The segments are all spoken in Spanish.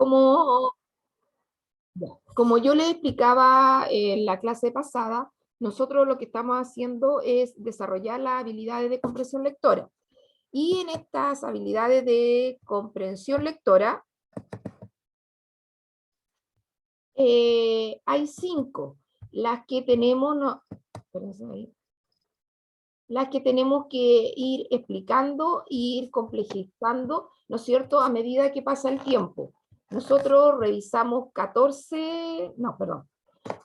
Como, como yo le explicaba en la clase pasada, nosotros lo que estamos haciendo es desarrollar las habilidades de comprensión lectora. Y en estas habilidades de comprensión lectora hay 5. Las que tenemos, no, las que tenemos que ir explicando e ir complejizando, ¿no es cierto?, a medida que pasa el tiempo. Nosotros revisamos 14, no, perdón,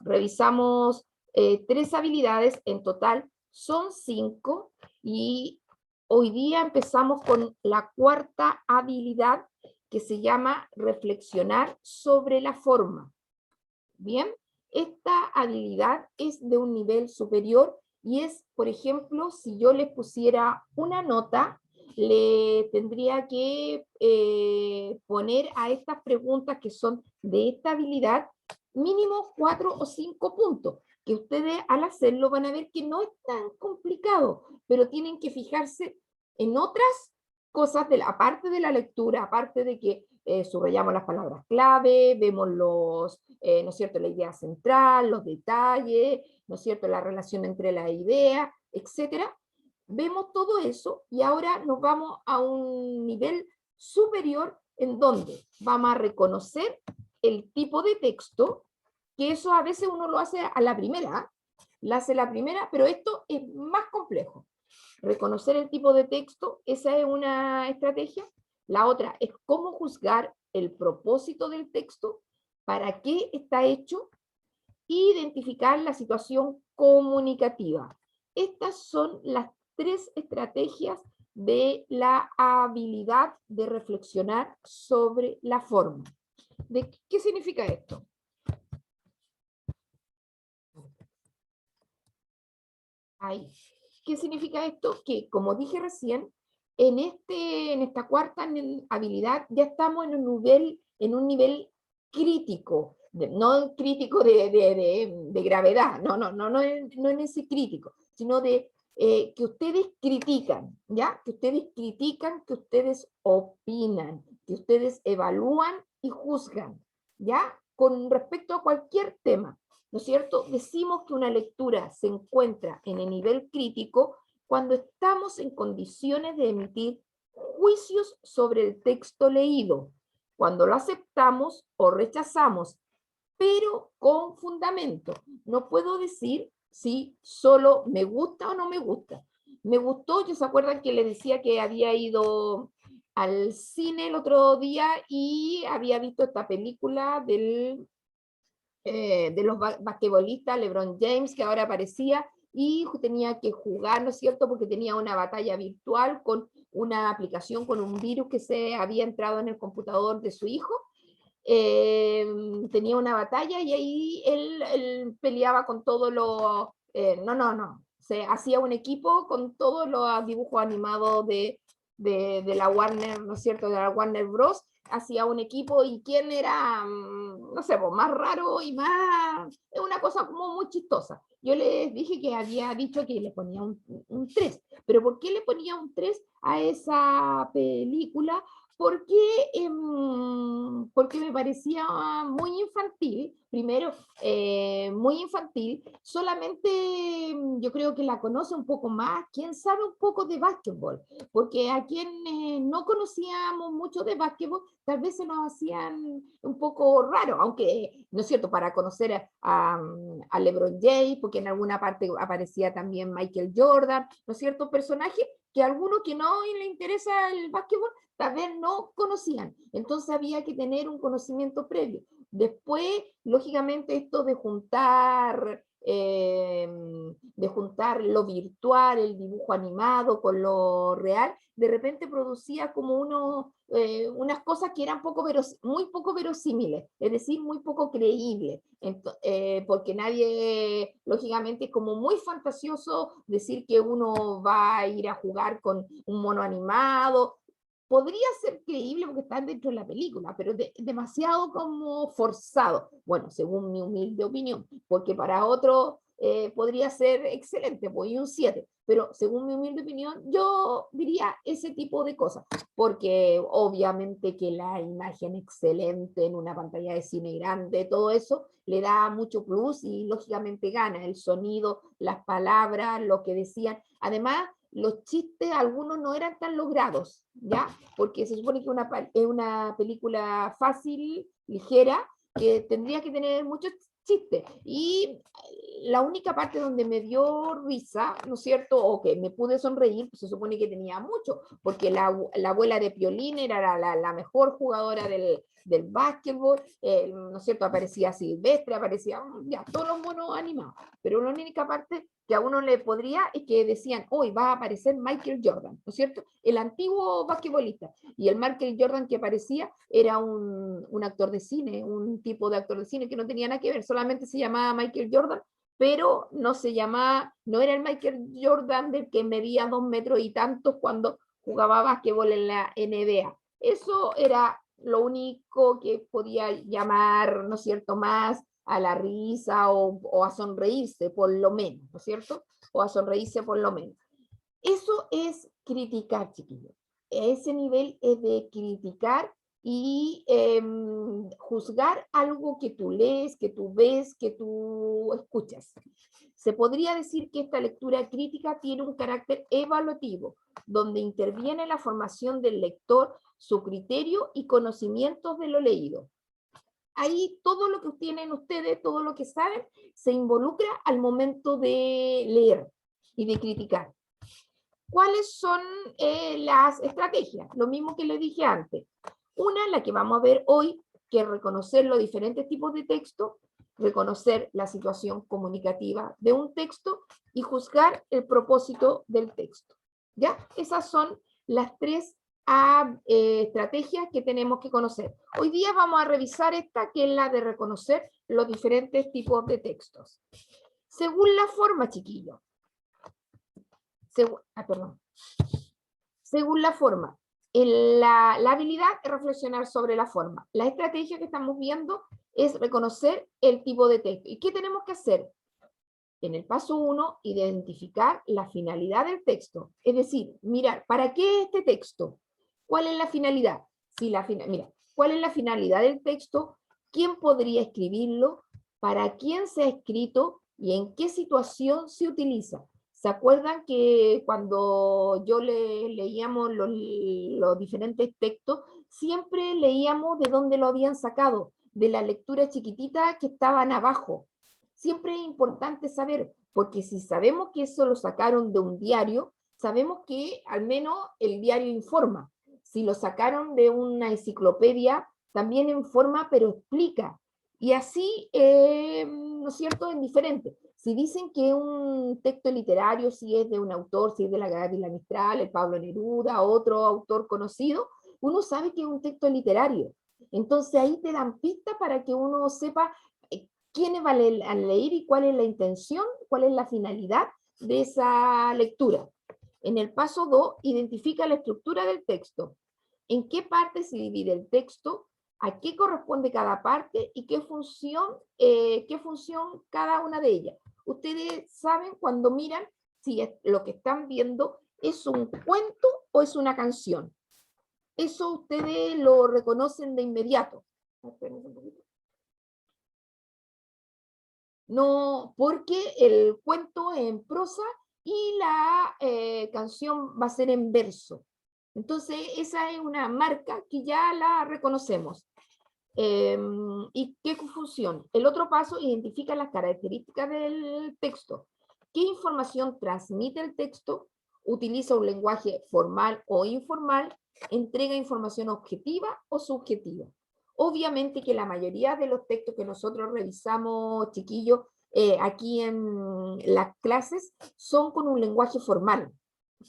revisamos 3 habilidades, en total son 5, y hoy día empezamos con la 4ª habilidad, que se llama reflexionar sobre la forma. Bien, esta habilidad es de un nivel superior y es, por ejemplo, si yo les pusiera una nota, le tendría que poner a estas preguntas que son de esta habilidad mínimo 4 o 5 puntos, que ustedes al hacerlo van a ver que no es tan complicado, pero tienen que fijarse en otras cosas, aparte de la lectura, aparte de que subrayamos las palabras clave, vemos los, ¿no es cierto?, la idea central, los detalles, ¿no es cierto?, la relación entre la idea, etcétera. Vemos todo eso y ahora nos vamos a un nivel superior en donde vamos a reconocer el tipo de texto, que eso a veces uno lo hace a la primera, la hace la primera, pero esto es más complejo. Reconocer el tipo de texto, esa es una estrategia. La otra es cómo juzgar el propósito del texto, para qué está hecho, identificar la situación comunicativa. Estas son las 3 estrategias de la habilidad de reflexionar sobre la forma. ¿Qué significa esto? Ahí. ¿Qué significa esto? Que, como dije recién, en esta 4ª habilidad ya estamos en un nivel crítico, no crítico de gravedad, no en ese crítico, sino de que ustedes critican, ¿ya? Que ustedes critican, que ustedes opinan, que ustedes evalúan y juzgan, ¿ya? Con respecto a cualquier tema. ¿No es cierto? Decimos que una lectura se encuentra en el nivel crítico cuando estamos en condiciones de emitir juicios sobre el texto leído, cuando lo aceptamos o rechazamos, pero con fundamento. No puedo decir si solo me gusta o no me gusta. Me gustó, ¿se acuerdan que les decía que había ido al cine el otro día y había visto esta película de los basquetbolistas, LeBron James, que ahora aparecía, y tenía que jugar, ¿no es cierto?, porque tenía una batalla virtual con una aplicación, con un virus que se había entrado en el computador de su hijo. Tenía una batalla y ahí él peleaba con todos los... se hacía un equipo con todos los dibujos animados de la Warner, ¿no es cierto?, de la Warner Bros., hacía un equipo y quién era, no sé, pues, más raro y más, es una cosa como muy chistosa. Yo les dije que había dicho que le ponía un 3, pero ¿por qué le ponía un 3 a esa película? Porque, porque me parecía muy infantil, primero, muy infantil, solamente yo creo que la conoce un poco más quien sabe un poco de básquetbol, porque a quienes no conocíamos mucho de básquetbol, tal vez se nos hacían un poco raro, aunque, ¿no es cierto?, para conocer a LeBron James, porque en alguna parte aparecía también Michael Jordan, ¿no es cierto?, personajes que a algunos que no le interesa el básquetbol, tal vez no conocían. Entonces había que tener un conocimiento previo. Después, lógicamente, esto de juntar lo virtual, el dibujo animado con lo real, de repente producía como unas cosas que eran muy poco verosímiles, es decir, muy poco creíbles, porque nadie, lógicamente, es como muy fantasioso decir que uno va a ir a jugar con un mono animado. Podría ser creíble porque están dentro de la película, pero demasiado como forzado, bueno, según mi humilde opinión, porque para otro podría ser excelente, pues, y un 7, pero según mi humilde opinión, yo diría ese tipo de cosas, porque obviamente que la imagen excelente en una pantalla de cine grande, todo eso le da mucho plus y lógicamente gana el sonido, las palabras, lo que decían. Además, los chistes, algunos no eran tan logrados, ¿ya? Porque se supone que es una película fácil, ligera, que tendría que tener muchos chistes. Y la única parte donde me dio risa, ¿no es cierto? O que me pude sonreír, pues se supone que tenía mucho, porque la abuela de Piolín era la mejor jugadora del básquetbol, ¿no es cierto? Aparecía Silvestre, aparecía ya, todos los monos animados. Pero la única parte que a uno le podría es que decían, hoy va a aparecer Michael Jordan, ¿no es cierto? El antiguo basquetbolista. Y el Michael Jordan que aparecía era un actor de cine, un tipo de actor de cine que no tenía nada que ver, solamente se llamaba Michael Jordan, pero no se llamaba, no era el Michael Jordan del que medía 2 metros y tantos cuando jugaba básquetbol en la NBA. Eso era lo único que podía llamar, ¿no es cierto?, más a la risa o a sonreírse por lo menos, ¿no es cierto? O a sonreírse por lo menos. Eso es criticar, chiquillos. Ese nivel es de criticar y juzgar algo que tú lees, que tú ves, que tú escuchas. Se podría decir que esta lectura crítica tiene un carácter evaluativo, donde interviene la formación del lector, su criterio y conocimientos de lo leído. Ahí todo lo que tienen ustedes, todo lo que saben, se involucra al momento de leer y de criticar. ¿Cuáles son las estrategias? Lo mismo que les dije antes. Una, la que vamos a ver hoy, que es reconocer los diferentes tipos de texto, reconocer la situación comunicativa de un texto y juzgar el propósito del texto. ¿Ya? Esas son las tres estrategias que tenemos que conocer. Hoy día vamos a revisar esta, que es la de reconocer los diferentes tipos de textos. Según la forma, chiquillos. Según la forma. La habilidad es reflexionar sobre la forma. La estrategia que estamos viendo es reconocer el tipo de texto. ¿Y qué tenemos que hacer? En el paso 1, identificar la finalidad del texto. Es decir, mirar, ¿para qué este texto? ¿Cuál es la finalidad? Mira, ¿cuál es la finalidad del texto? ¿Quién podría escribirlo? ¿Para quién se ha escrito? ¿Y en qué situación se utiliza? ¿Se acuerdan que cuando yo leíamos los diferentes textos, siempre leíamos de dónde lo habían sacado? De la lectura chiquitita que estaban abajo. Siempre es importante saber, porque si sabemos que eso lo sacaron de un diario, sabemos que al menos el diario informa. Si lo sacaron de una enciclopedia, también informa, pero explica. Y así, ¿no es cierto?, es diferente. Si dicen que un texto literario, si es de un autor, si es de la Gabriela Mistral, el Pablo Neruda, otro autor conocido, uno sabe que es un texto literario. Entonces ahí te dan pistas para que uno sepa quiénes van a leer y cuál es la intención, cuál es la finalidad de esa lectura. En el paso 2, identifica la estructura del texto. ¿En qué parte se divide el texto? ¿A qué corresponde cada parte? ¿Y qué función cada una de ellas? Ustedes saben cuando miran si lo que están viendo es un cuento o es una canción. Eso ustedes lo reconocen de inmediato. Espérense un poquito. No, porque el cuento es en prosa y la canción va a ser en verso. Entonces, esa es una marca que ya la reconocemos. ¿Y qué función? El otro paso identifica las características del texto. ¿Qué información transmite el texto? ¿Utiliza un lenguaje formal o informal? ¿Entrega información objetiva o subjetiva? Obviamente que la mayoría de los textos que nosotros revisamos, chiquillos, aquí en las clases, son con un lenguaje formal,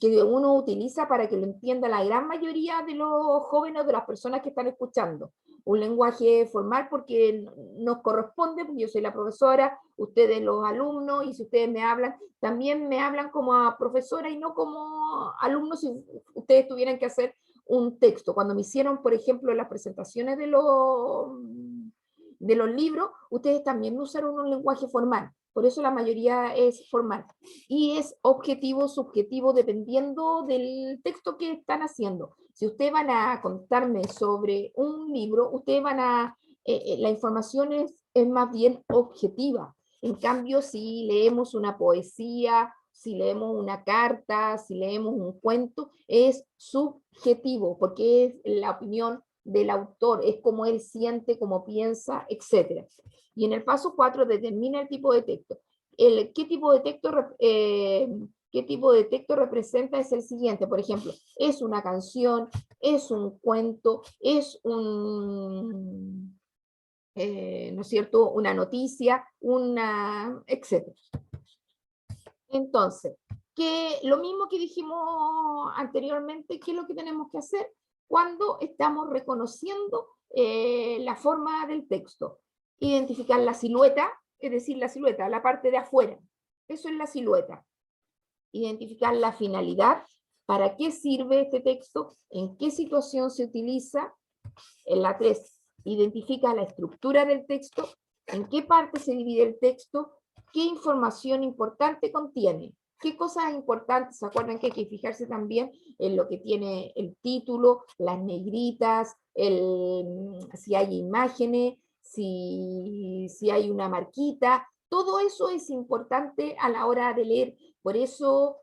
que uno utiliza para que lo entienda la gran mayoría de los jóvenes o de las personas que están escuchando. Un lenguaje formal porque nos corresponde, porque yo soy la profesora, ustedes los alumnos, y si ustedes me hablan, también me hablan como a profesora y no como alumnos si ustedes tuvieran que hacer un texto. Cuando me hicieron, por ejemplo, las presentaciones de los libros, ustedes también usaron un lenguaje formal. Por eso la mayoría es formal. Y es objetivo, subjetivo, dependiendo del texto que están haciendo. Si ustedes van a contarme sobre un libro, ustedes van a, la información es más bien objetiva. En cambio, si leemos una poesía, si leemos una carta, si leemos un cuento, es subjetivo, porque es la opinión del autor, es como él siente, como piensa, etc. Y en el paso 4 determina el tipo de texto. ¿Qué tipo de texto qué tipo de texto representa? Es el siguiente, por ejemplo, es una canción, es un cuento, es un, ¿no es cierto?, una noticia, una, etc. Entonces, lo mismo que dijimos anteriormente, ¿qué es lo que tenemos que hacer cuando estamos reconociendo la forma del texto? Identificar la silueta, es decir, la silueta, la parte de afuera. Eso es la silueta. Identificar la finalidad, para qué sirve este texto, en qué situación se utiliza. En la 3, identifica la estructura del texto, en qué parte se divide el texto, qué información importante contiene, qué cosas importantes. ¿Se acuerdan que hay que fijarse también en lo que tiene el título, las negritas, si hay imágenes, si hay una marquita? Todo eso es importante a la hora de leer. Por eso,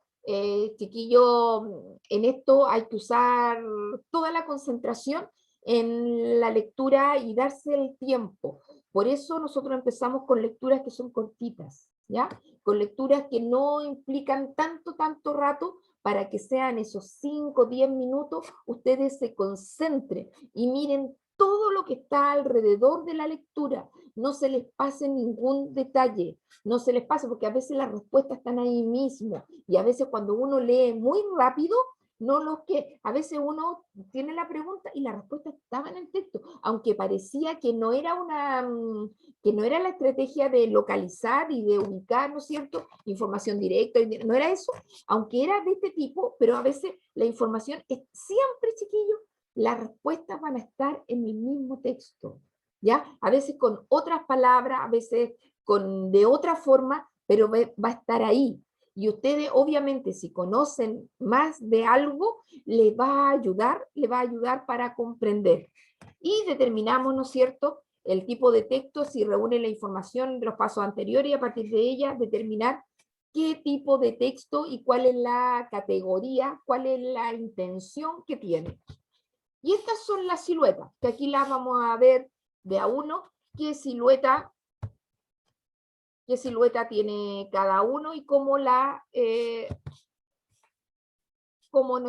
chiquillo, en esto hay que usar toda la concentración en la lectura y darse el tiempo. Por eso nosotros empezamos con lecturas que son cortitas, ¿ya? Con lecturas que no implican tanto rato, para que sean esos 5 o 10 minutos, ustedes se concentren y miren todo lo que está alrededor de la lectura. No se les pase ningún detalle, no se les pase, porque a veces las respuestas están ahí mismo, y a veces cuando uno lee muy rápido, no los que, a veces uno tiene la pregunta y la respuesta estaba en el texto, aunque parecía que no era que no era la estrategia de localizar y de ubicar, ¿no es cierto?, información directa, no era eso, aunque era de este tipo, pero a veces la información es siempre, chiquillos, las respuestas van a estar en el mismo texto, ¿ya? A veces con otras palabras, a veces de otra forma, pero va a estar ahí. Y ustedes, obviamente, si conocen más de algo, les va a ayudar para comprender. Y determinamos, ¿no es cierto?, el tipo de texto, si reúne la información de los pasos anteriores, y a partir de ella determinar qué tipo de texto y cuál es la categoría, cuál es la intención que tiene. Y estas son las siluetas, que aquí las vamos a ver de a uno, qué silueta tiene cada uno y cómo ¿no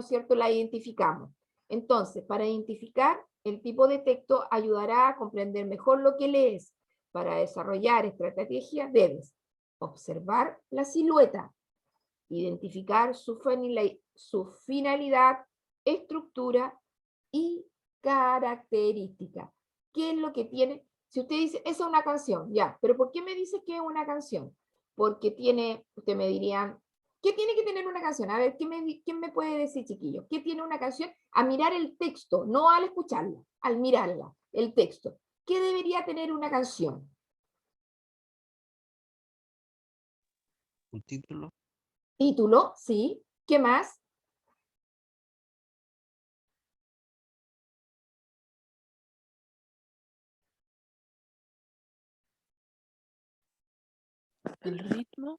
es cierto?, la identificamos. Entonces, para identificar el tipo de texto ayudará a comprender mejor lo que lees. Para desarrollar estrategias debes observar la silueta, identificar su finalidad, estructura y característica. ¿Qué es lo que tiene? Si usted dice, esa es una canción, ya, pero ¿por qué me dice que es una canción? Porque tiene, usted me dirían, ¿qué tiene que tener una canción? A ver, ¿quién me puede decir, chiquillos? ¿Qué tiene una canción? A mirar el texto, no al escucharla, al mirarla, el texto. ¿Qué debería tener una canción? Un título, Título, sí. ¿Qué más? El ritmo,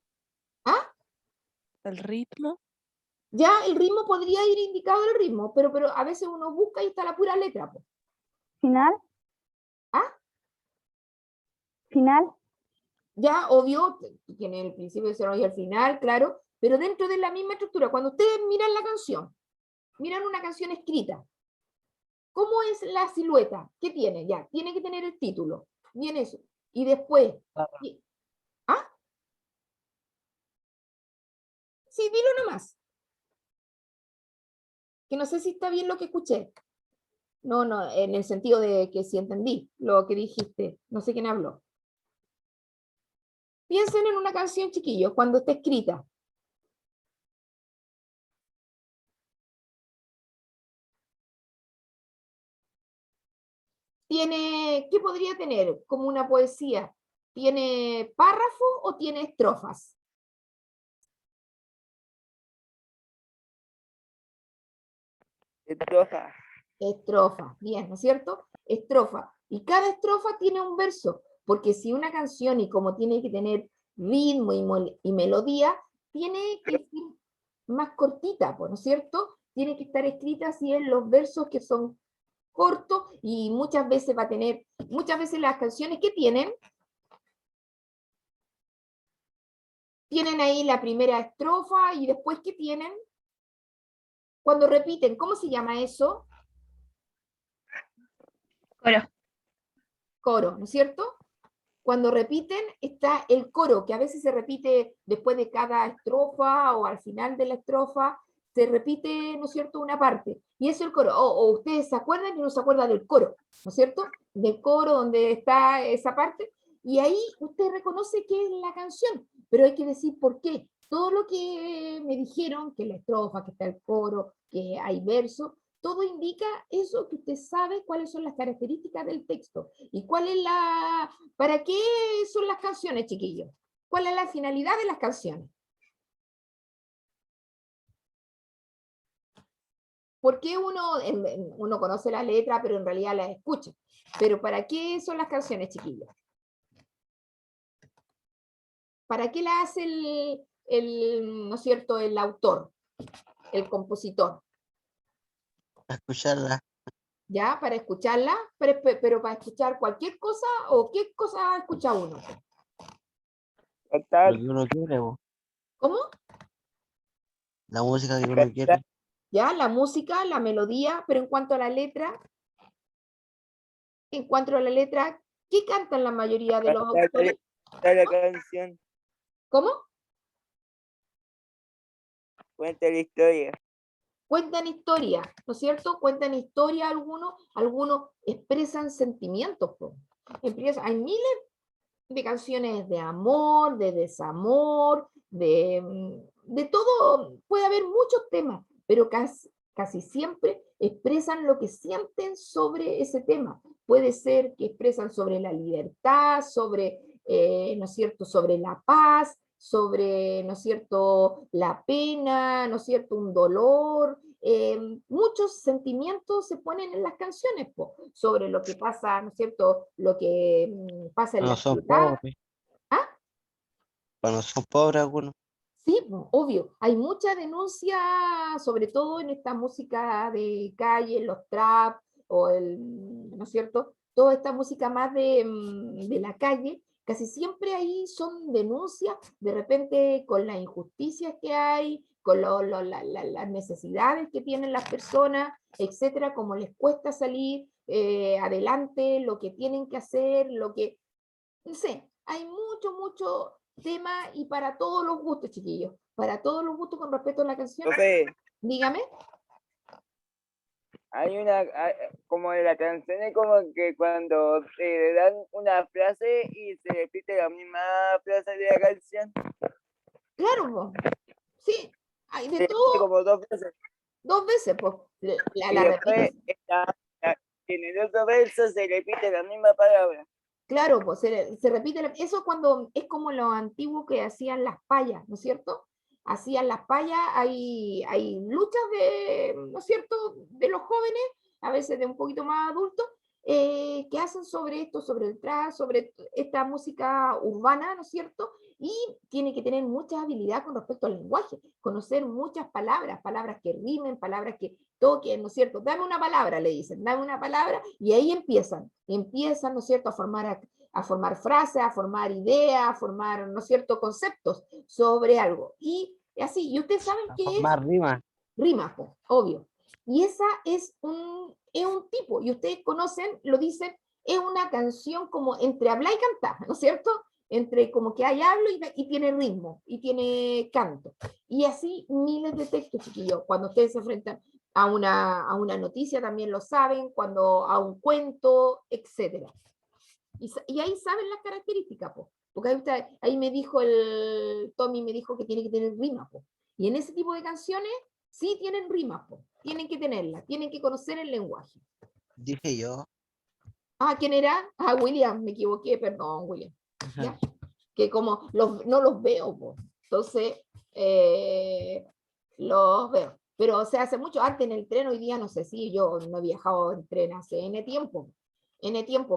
¿Ah? el ritmo, Ya el ritmo podría ir indicado el ritmo, pero a veces uno busca y está la pura letra, po. Final, ¿Ah? final, Ya, obvio, tiene el principio, el desarrollo y el final, claro, pero dentro de la misma estructura. Cuando ustedes miran la canción, miran una canción escrita, ¿cómo es la silueta? ¿Qué tiene? Ya, tiene que tener el título, bien eso. Y después, ¿ah? Sí, dilo nomás, que no sé si está bien lo que escuché. No, no, en el sentido de que si entendí lo que dijiste, no sé quién habló. Piensen en una canción, chiquillos, cuando está escrita. ¿Qué podría tener? Como una poesía. ¿Tiene párrafos o tiene estrofas? Estrofa. Estrofa, bien, ¿no es cierto? Estrofa. Y cada estrofa tiene un verso, porque si una canción, y como tiene que tener ritmo y melodía, tiene que ser más cortita, pues, ¿no es cierto? Tiene que estar escrita así en los versos que son cortos, y muchas veces va a tener, muchas veces las canciones que tienen ahí la primera estrofa, y después que tienen, cuando repiten, ¿cómo se llama eso? Coro. Coro, ¿no es cierto? Cuando repiten está el coro, que a veces se repite después de cada estrofa o al final de la estrofa, se repite, ¿no es cierto?, una parte. Y eso es el coro. O ustedes se acuerdan y no se acuerdan del coro, ¿no es cierto? Del coro donde está esa parte. Y ahí usted reconoce que es la canción, pero hay que decir por qué. Todo lo que me dijeron, que la estrofa, que está el coro, que hay verso, todo indica eso, que usted sabe cuáles son las características del texto y cuál es la... ¿Para qué son las canciones, chiquillos? ¿Cuál es la finalidad de las canciones? Porque uno conoce la letra, pero en realidad la escucha? Pero ¿para qué son las canciones, chiquillos? ¿Para qué la hace ¿no es cierto?, el autor, el compositor? Escucharla. ¿Ya? Para escucharla, pero para escuchar cualquier cosa, ¿o qué cosa escucha uno? Cantar. Lo que uno quiere, po. ¿Cómo? La música que uno quiere. ¿Ya? La música, la melodía, pero en cuanto a la letra, ¿qué cantan la mayoría de los autores? Cantar la canción. ¿Cómo? Cuenta la historia. Cuentan historia, ¿no es cierto? Cuentan historia algunos expresan sentimientos, po. Hay miles de canciones de amor, de desamor, de todo, puede haber muchos temas, pero casi siempre expresan lo que sienten sobre ese tema. Puede ser que expresan sobre la libertad, sobre, ¿no es cierto?, sobre la paz, sobre, ¿no es cierto?, la pena, ¿no es cierto?, un dolor. Muchos sentimientos se ponen en las canciones, po, sobre lo que pasa, ¿no es cierto?, lo que pasa en la Cuando son ciudad. pobres. ¿Ah? Cuando son pobres algunos. Sí, obvio. Hay mucha denuncia, sobre todo en esta música de calle, los trap, ¿no es cierto? Toda esta música más de la calle, casi siempre ahí son denuncias, de repente con las injusticias que hay, con las necesidades que tienen las personas, etcétera, como les cuesta salir adelante, lo que tienen que hacer, no sé, hay mucho tema y para todos los gustos, chiquillos. Para todos los gustos con respecto a la canción. Profe, Dígame. hay como de la canción es como que cuando le dan una frase y se repite la misma frase de la canción. Claro, po. Sí, hay de Se repite todo como dos veces. 2 veces, pues. Y La después repiten. en el otro verso se repite la misma palabra. Claro, pues se repite. Eso cuando es como lo antiguo que hacían las payas, ¿no es cierto? Hacían las payas, hay luchas ¿no es cierto?, de los jóvenes, a veces de un poquito más adultos, que hacen sobre esto, sobre el trap, sobre esta música urbana, ¿no es cierto? Y tiene que tener mucha habilidad con respecto al lenguaje, conocer muchas palabras, palabras que rimen, palabras que toquen, ¿no es cierto? Dame una palabra, le dicen, dame una palabra, y ahí empiezan, ¿no es cierto?, a formar frases, a formar ideas, a formar, ¿no es cierto?, conceptos sobre algo. Y así, y ustedes saben qué es Más rima. rima, pues, obvio. Y esa es un tipo, y ustedes conocen, lo dicen, es una canción como entre hablar y cantar, ¿no es cierto? Entre como que hay hablo y tiene ritmo, y tiene canto. Y así miles de textos, chiquillos. Cuando ustedes se enfrentan a una noticia también lo saben, cuando a un cuento, etcétera. Y ahí saben las características, po, porque ahí me dijo Tommy me dijo que tiene que tener rimas, po. Y en ese tipo de canciones sí tienen rimas, po. Tienen que tenerlas, tienen que conocer el lenguaje. Dije yo. Ah, ¿quién era? Ah, William, me equivoqué, perdón, William. ¿ya? Que como no los veo, po. Entonces los veo. Pero se hace mucho, antes en el tren, hoy día no sé si yo no he viajado en tren hace N tiempo,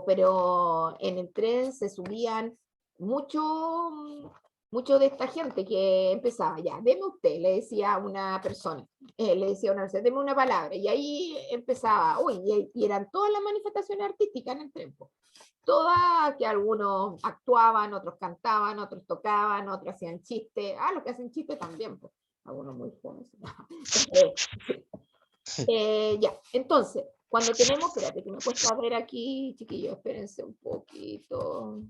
pero en el tren se subían mucho de esta gente que empezaba, ya, deme usted, le decía a una persona, deme una palabra, y ahí empezaba, uy, y eran todas las manifestaciones artísticas en el tren, po. Todas, que algunos actuaban, otros cantaban, otros tocaban, otros hacían chistes, los que hacen chistes también, pues, algunos muy jóvenes. Ya, entonces, cuando tenemos, espérate, que me cuesta ver aquí, chiquillos, espérense un poquito.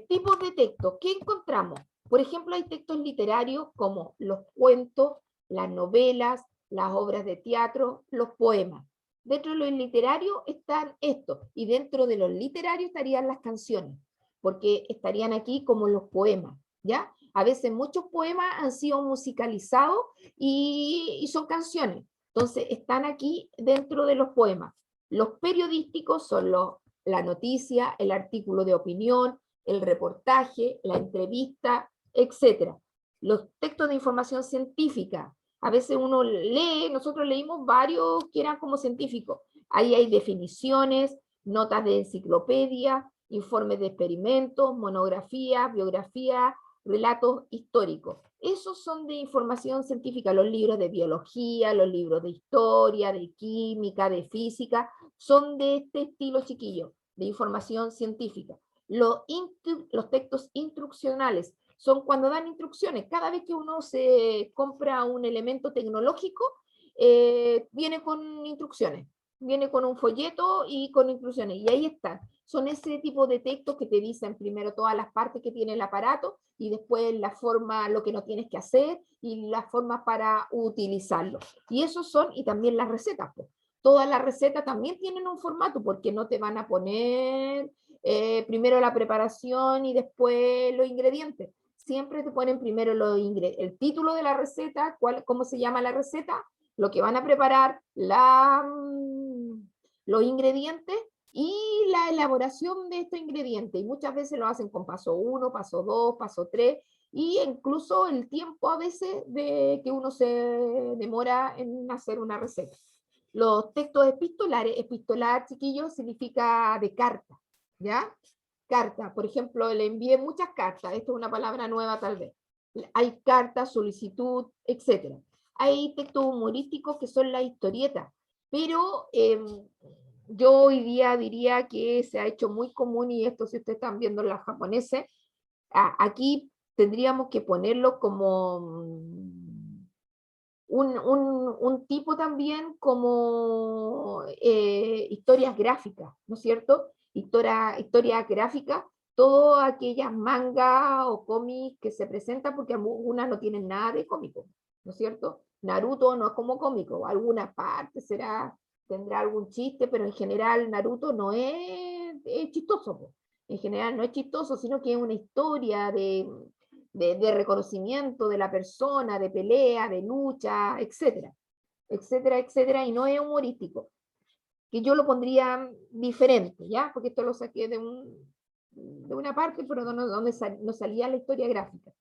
Tipos de textos, ¿qué encontramos? Por ejemplo, hay textos literarios como los cuentos, las novelas, las obras de teatro, los poemas. Dentro de los literarios están estos, y dentro de los literarios estarían las canciones, porque estarían aquí como los poemas, ¿ya? A veces muchos poemas han sido musicalizados y son canciones, entonces están aquí dentro de los poemas. Los periodísticos son la noticia, el artículo de opinión, el reportaje, la entrevista, etc. Los textos de información científica, a veces uno lee, nosotros leímos varios que eran como científicos, ahí hay definiciones, notas de enciclopedia, informes de experimentos, monografías, biografías, relatos históricos. Esos son de información científica, los libros de biología, los libros de historia, de química, de física, son de este estilo, chiquillo, de información científica. Los textos instruccionales son cuando dan instrucciones. Cada vez que uno se compra un elemento tecnológico, viene con instrucciones. Viene con un folleto y con instrucciones. Y ahí están. Son ese tipo de textos que te dicen primero todas las partes que tiene el aparato y después la forma, lo que no tienes que hacer y las formas para utilizarlo. Y esos son, y también las recetas, pues. Todas las recetas también tienen un formato, porque no te van a poner primero la preparación y después los ingredientes. Siempre te ponen primero el título de la receta, cómo se llama la receta, lo que van a preparar, los ingredientes y la elaboración de estos ingredientes. Y muchas veces lo hacen con paso 1, paso 2, paso 3, y incluso el tiempo a veces de que uno se demora en hacer una receta. Los textos epistolares, epistolar, chiquillos, significa de carta, ¿ya? Carta, por ejemplo, le envié muchas cartas, esto es una palabra nueva tal vez. Hay cartas, solicitud, etc. Hay textos humorísticos que son las historietas, pero yo hoy día diría que se ha hecho muy común, y esto si ustedes están viendo las japoneses, aquí tendríamos que ponerlo como un tipo también como historias gráficas, ¿no es cierto? Historia gráfica, todas aquellas mangas o cómics que se presentan, porque algunas no tienen nada de cómico, ¿no es cierto? Naruto no es como cómico, alguna parte tendrá algún chiste, pero en general Naruto no es chistoso, pues. En general no es chistoso, sino que es una historia de reconocimiento de la persona, de pelea, de lucha, etcétera, etcétera, etcétera, y no es humorístico, que yo lo pondría diferente, ¿ya? Porque esto lo saqué de una parte, pero donde no salía la historia gráfica.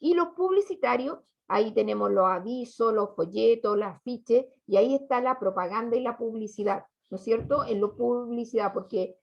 Y los publicitarios, ahí tenemos los avisos, los folletos, las afiches, y ahí está la propaganda y la publicidad, ¿no es cierto? En la publicidad, porque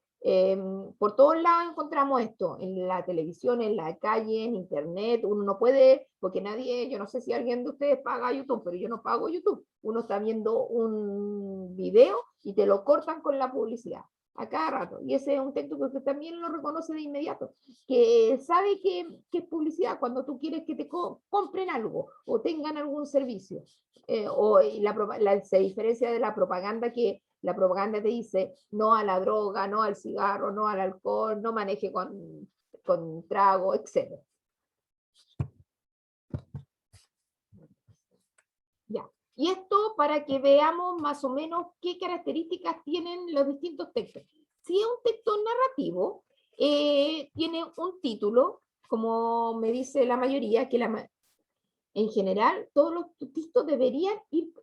por todos lados encontramos esto, en la televisión, en la calle, en internet, uno no puede, porque nadie, yo no sé si alguien de ustedes paga YouTube, pero yo no pago YouTube. Uno está viendo un video y te lo cortan con la publicidad a cada rato. Y ese es un texto que usted también lo reconoce de inmediato, que sabe que es publicidad cuando tú quieres que te compren algo o tengan algún servicio. Se diferencia de la propaganda, que la propaganda te dice no a la droga, no al cigarro, no al alcohol, no maneje con trago, etc. Ya. Y esto para que veamos más o menos qué características tienen los distintos textos. Si es un texto narrativo, tiene un título, como me dice la mayoría, que en general todos los textos deberían ir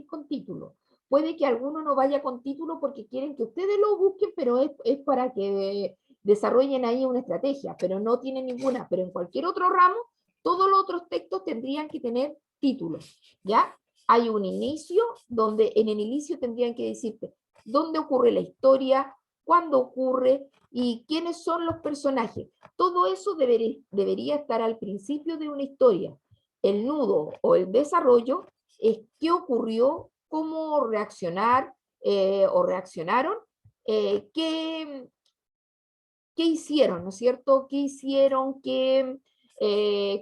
con título, puede que alguno no vaya con título porque quieren que ustedes lo busquen, pero es para que desarrollen ahí una estrategia, pero no tienen ninguna. Pero en cualquier otro ramo, todos los otros textos tendrían que tener títulos, ¿ya? Hay un inicio, donde en el inicio tendrían que decirte dónde ocurre la historia, cuándo ocurre y quiénes son los personajes. Todo eso debería estar al principio de una historia. El nudo o el desarrollo es qué ocurrió, cómo reaccionar o reaccionaron, qué hicieron, ¿no es cierto? ¿Qué hicieron?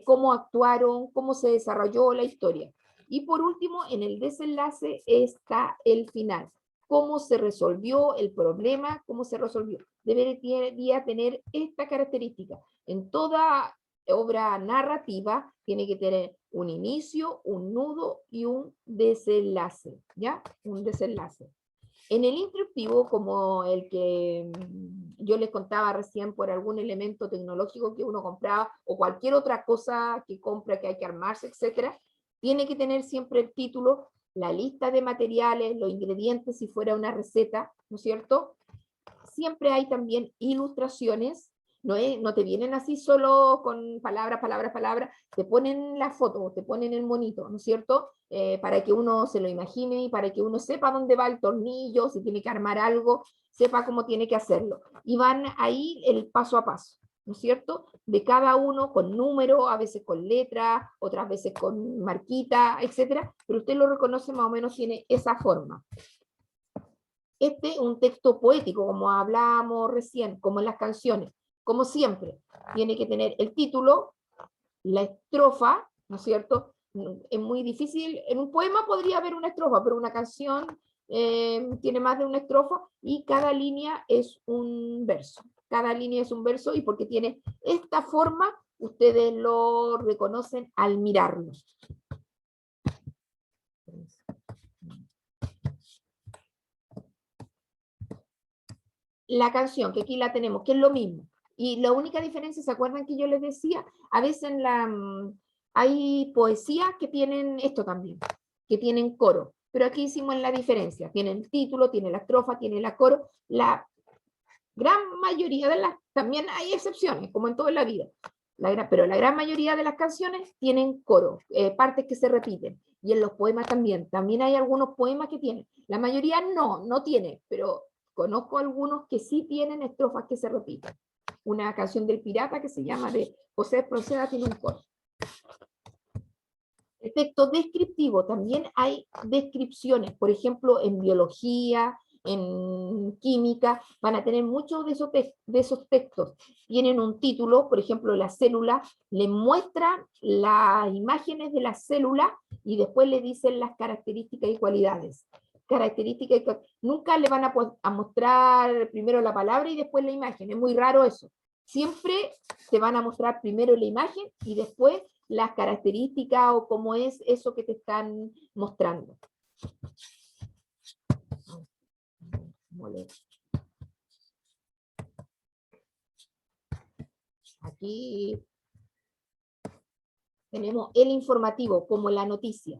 ¿Cómo actuaron? ¿Cómo se desarrolló la historia? Y por último, en el desenlace está el final. ¿Cómo se resolvió el problema? ¿Cómo se resolvió? Debería tener esta característica. En toda obra narrativa tiene que tener un inicio, un nudo y un desenlace, ¿ya? Un desenlace. En el instructivo, como el que yo les contaba recién por algún elemento tecnológico que uno compraba o cualquier otra cosa que compra que hay que armarse, etcétera, tiene que tener siempre el título, la lista de materiales, los ingredientes si fuera una receta, ¿no es cierto? Siempre hay también ilustraciones, no te vienen así solo con palabras, te ponen la foto, te ponen el monito, ¿no es cierto? Para que uno se lo imagine y para que uno sepa dónde va el tornillo, si tiene que armar algo, sepa cómo tiene que hacerlo. Y van ahí el paso a paso, ¿no es cierto? De cada uno con número, a veces con letra, otras veces con marquita, etcétera, pero usted lo reconoce más o menos, tiene esa forma. Este es un texto poético, como hablábamos recién, como en las canciones. Como siempre, tiene que tener el título, la estrofa, ¿no es cierto? Es muy difícil, en un poema podría haber una estrofa, pero una canción tiene más de una estrofa y cada línea es un verso. Cada línea es un verso y porque tiene esta forma, ustedes lo reconocen al mirarlo. La canción, que aquí la tenemos, que es lo mismo. Y la única diferencia, ¿se acuerdan que yo les decía? A veces hay poesías que tienen esto también, que tienen coro. Pero aquí hicimos la diferencia. Tiene el título, tiene la estrofa, tiene la coro. La gran mayoría de las, también hay excepciones, como en toda la vida. Pero la gran mayoría de las canciones tienen coro, partes que se repiten. Y en los poemas también. También hay algunos poemas que tienen. La mayoría no tiene, pero conozco algunos que sí tienen estrofas que se repiten. Una canción del pirata que se llama de José Espronceda tiene un coro. El texto descriptivo, también hay descripciones, por ejemplo, en biología, en química, van a tener muchos de esos textos. Tienen un título, por ejemplo, la célula, le muestran las imágenes de la célula y después le dicen las características y cualidades. Nunca le van a mostrar primero la palabra y después la imagen, es muy raro eso. Siempre te van a mostrar primero la imagen y después las características o cómo es eso que te están mostrando. Aquí tenemos el informativo como la noticia.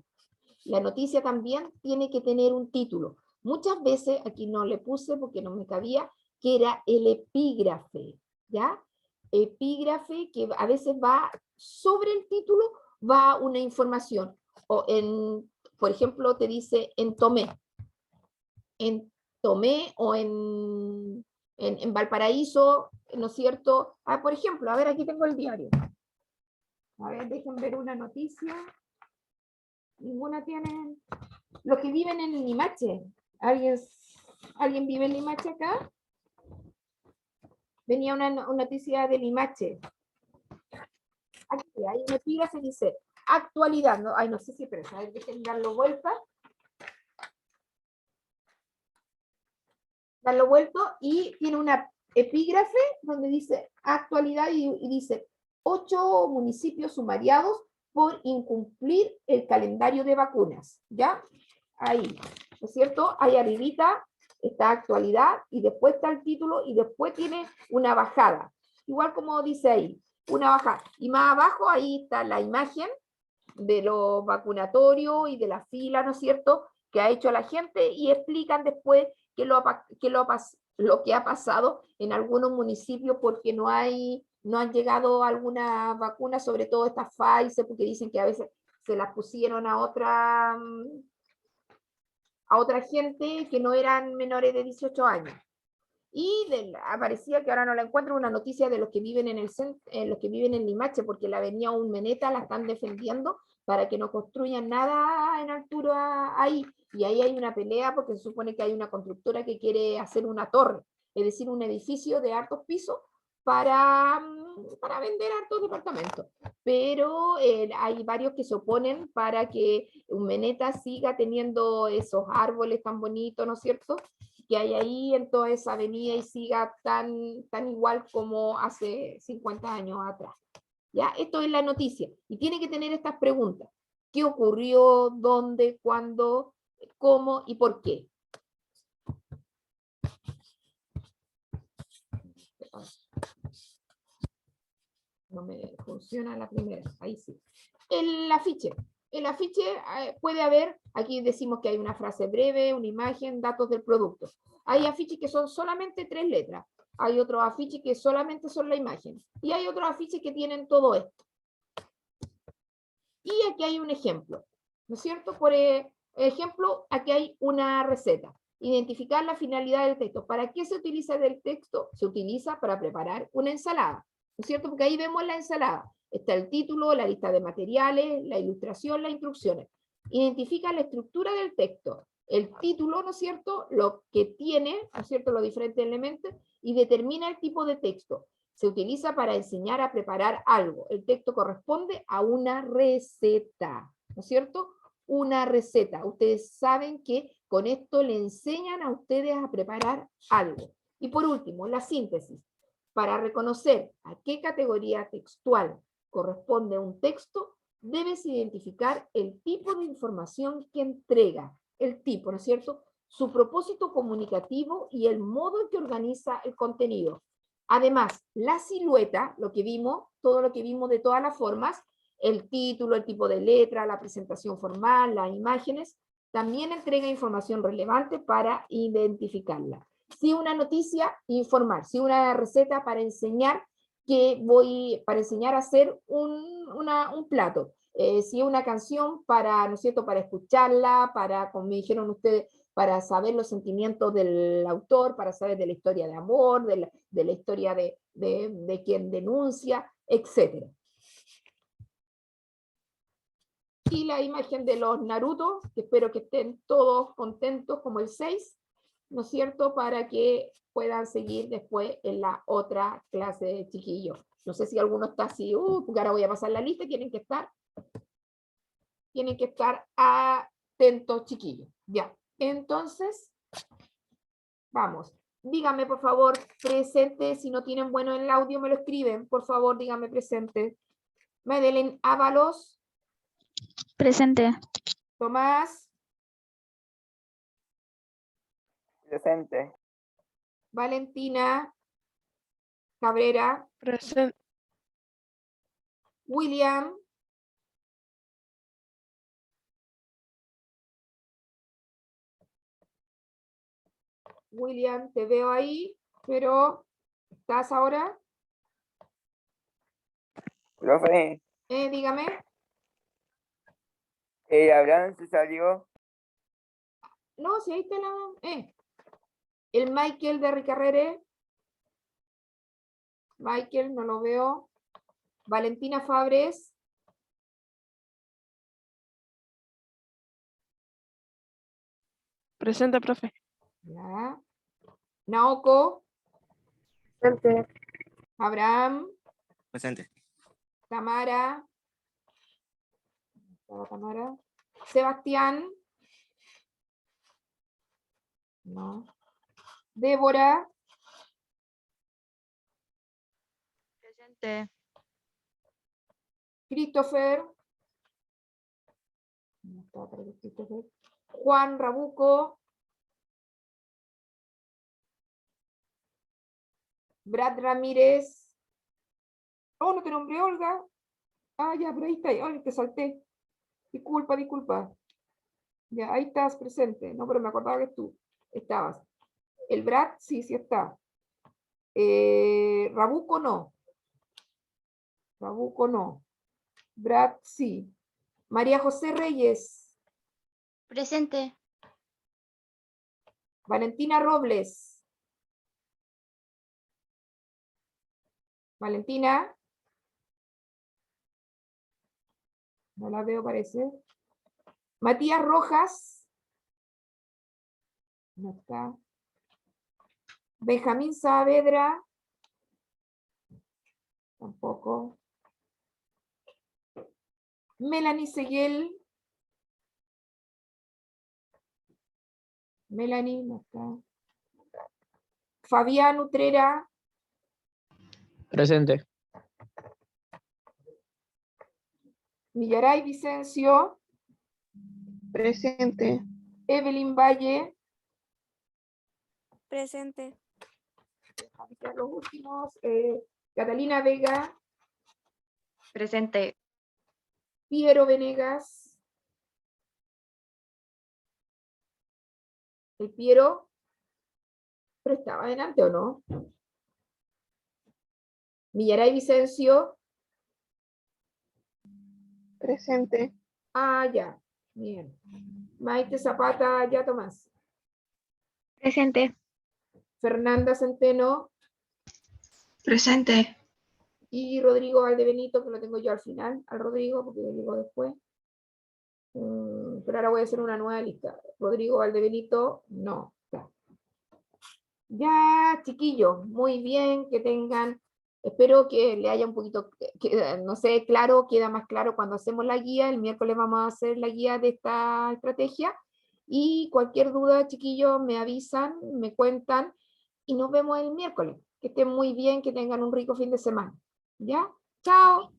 La noticia también tiene que tener un título. Muchas veces, aquí no le puse porque no me cabía, que era el epígrafe, ¿ya? Epígrafe que a veces va sobre el título, va una información. O por ejemplo, te dice en Tomé o en Valparaíso, ¿no es cierto? Por ejemplo, a ver, aquí tengo el diario. A ver, dejen ver una noticia. Ninguna tiene. Los que viven en Limache. ¿Alguien vive en Limache acá? Venía una noticia de Limache. Aquí hay una tira que dice actualidad. No, no sé si, pero a ver, dejen darlo vuelta. Darlo vuelto y tiene una epígrafe donde dice actualidad y dice 8 municipios sumariados por incumplir el calendario de vacunas, ¿ya? Ahí, ¿no es cierto? Ahí arribita está actualidad y después está el título y después tiene una bajada. Igual como dice ahí, una bajada. Y más abajo ahí está la imagen de los vacunatorios y de la fila, ¿no es cierto? que ha hecho la gente y explican después lo que ha pasado en algunos municipios porque no han llegado alguna vacuna, sobre todo esta Pfizer, porque dicen que a veces se las pusieron a otra gente que no eran menores de 18 años. Y aparecía que ahora no la encuentro, una noticia de los que viven en los que viven en Limache, porque la avenida Unmeneta la están defendiendo para que no construyan nada en altura ahí. Y ahí hay una pelea porque se supone que hay una constructora que quiere hacer una torre, es decir, un edificio de hartos pisos para vender hartos departamentos. Pero hay varios que se oponen para que Unmeneta siga teniendo esos árboles tan bonitos, ¿no es cierto?, que hay ahí en toda esa avenida y siga tan igual como hace 50 años atrás. ¿Ya? Esto es la noticia. Y tiene que tener estas preguntas. ¿Qué ocurrió? ¿Dónde? ¿Cuándo? ¿Cómo? ¿Y por qué? No me funciona la primera. Ahí sí. El afiche. El afiche puede haber, aquí decimos que hay una frase breve, una imagen, datos del producto. Hay afiches que son solamente 3 letras. Hay otros afiches que solamente son la imagen. Y hay otros afiches que tienen todo esto. Y aquí hay un ejemplo, ¿no es cierto? Por ejemplo, aquí hay una receta. Identificar la finalidad del texto. ¿Para qué se utiliza el texto? Se utiliza para preparar una ensalada, ¿no es cierto? Porque ahí vemos la ensalada. Está el título, la lista de materiales, la ilustración, las instrucciones. Identifica la estructura del texto. El título, ¿no es cierto?, lo que tiene, ¿no es cierto?, los diferentes elementos, y determina el tipo de texto. Se utiliza para enseñar a preparar algo. El texto corresponde a una receta, ¿no es cierto? Una receta. Ustedes saben que con esto le enseñan a ustedes a preparar algo. Y por último, la síntesis. Para reconocer a qué categoría textual corresponde un texto, debes identificar el tipo de información que entrega, el tipo, ¿no es cierto?, su propósito comunicativo y el modo en que organiza el contenido. Además, la silueta, lo que vimos, todo lo que vimos de todas las formas, el título, el tipo de letra, la presentación formal, las imágenes, también entrega información relevante para identificarla. Si una noticia, informar. Si una receta, para enseñar para enseñar a hacer un plato. Si una canción, para, ¿no es cierto?, para escucharla, para, como me dijeron ustedes, para saber los sentimientos del autor, para saber de la historia de amor, de la historia de quien denuncia, etc. Y la imagen de los Naruto, que espero que estén todos contentos como el 6, ¿no es cierto?, para que puedan seguir después en la otra clase de chiquillos. No sé si alguno está así, porque ahora voy a pasar la lista, tienen que estar atentos, chiquillos. Ya, entonces, vamos. Dígame, por favor, presente. Si no tienen bueno en el audio, me lo escriben. Por favor, dígame presente. Madeleine Ábalos. Presente. Tomás. Presente. Valentina Cabrera. Presente. William. William, te veo ahí, pero ¿estás ahora? Profe, Dígame. Abraham se salió. No, si ahí está la... El Michael de Ricarrere. Michael, no lo veo. Valentina Fabres. Presente, profe. Ya. Naoko. Presente. Abraham. Presente. Tamara. Tamara. Sebastián. No. Débora. Presente. Christopher. Juan Rabuco. Brad Ramírez. Oh, no te nombré, Olga. Ah, ya, pero ahí está. Ay, te salté. Disculpa. Ya, ahí estás presente. No, pero me acordaba que tú estabas. El Brad, sí, sí está. Rabuco no. Rabuco no. Brad, sí. María José Reyes. Presente. Valentina Robles. Valentina. No la veo, parece. Matías Rojas. No está. Benjamín Saavedra. Tampoco. Melanie Seguel. Melanie, no está. Fabián Utrera. Presente. Millaray Vicencio. Presente. Evelyn Valle. Presente. Los últimos. Catalina Vega. Presente. Piero Venegas. El Piero. ¿Pero estaba adelante o no? Millaray Vicencio. Presente. Ah, ya. Bien. Maite Zapata, ya Tomás. Presente. Fernanda Centeno. Presente. Y Rodrigo Valdebenito, que lo tengo yo al final, al Rodrigo, porque llegó después. Pero ahora voy a hacer una nueva lista. Rodrigo Valdebenito, no. Ya, chiquillos, muy bien, que tengan, espero que le haya un poquito, no sé, claro, queda más claro cuando hacemos la guía. El miércoles vamos a hacer la guía de esta estrategia. Y cualquier duda, chiquillos, me avisan, me cuentan, y nos vemos el miércoles. Que estén muy bien, que tengan un rico fin de semana. ¿Ya? Chao.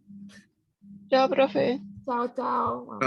Chao, profe. Chao, chao.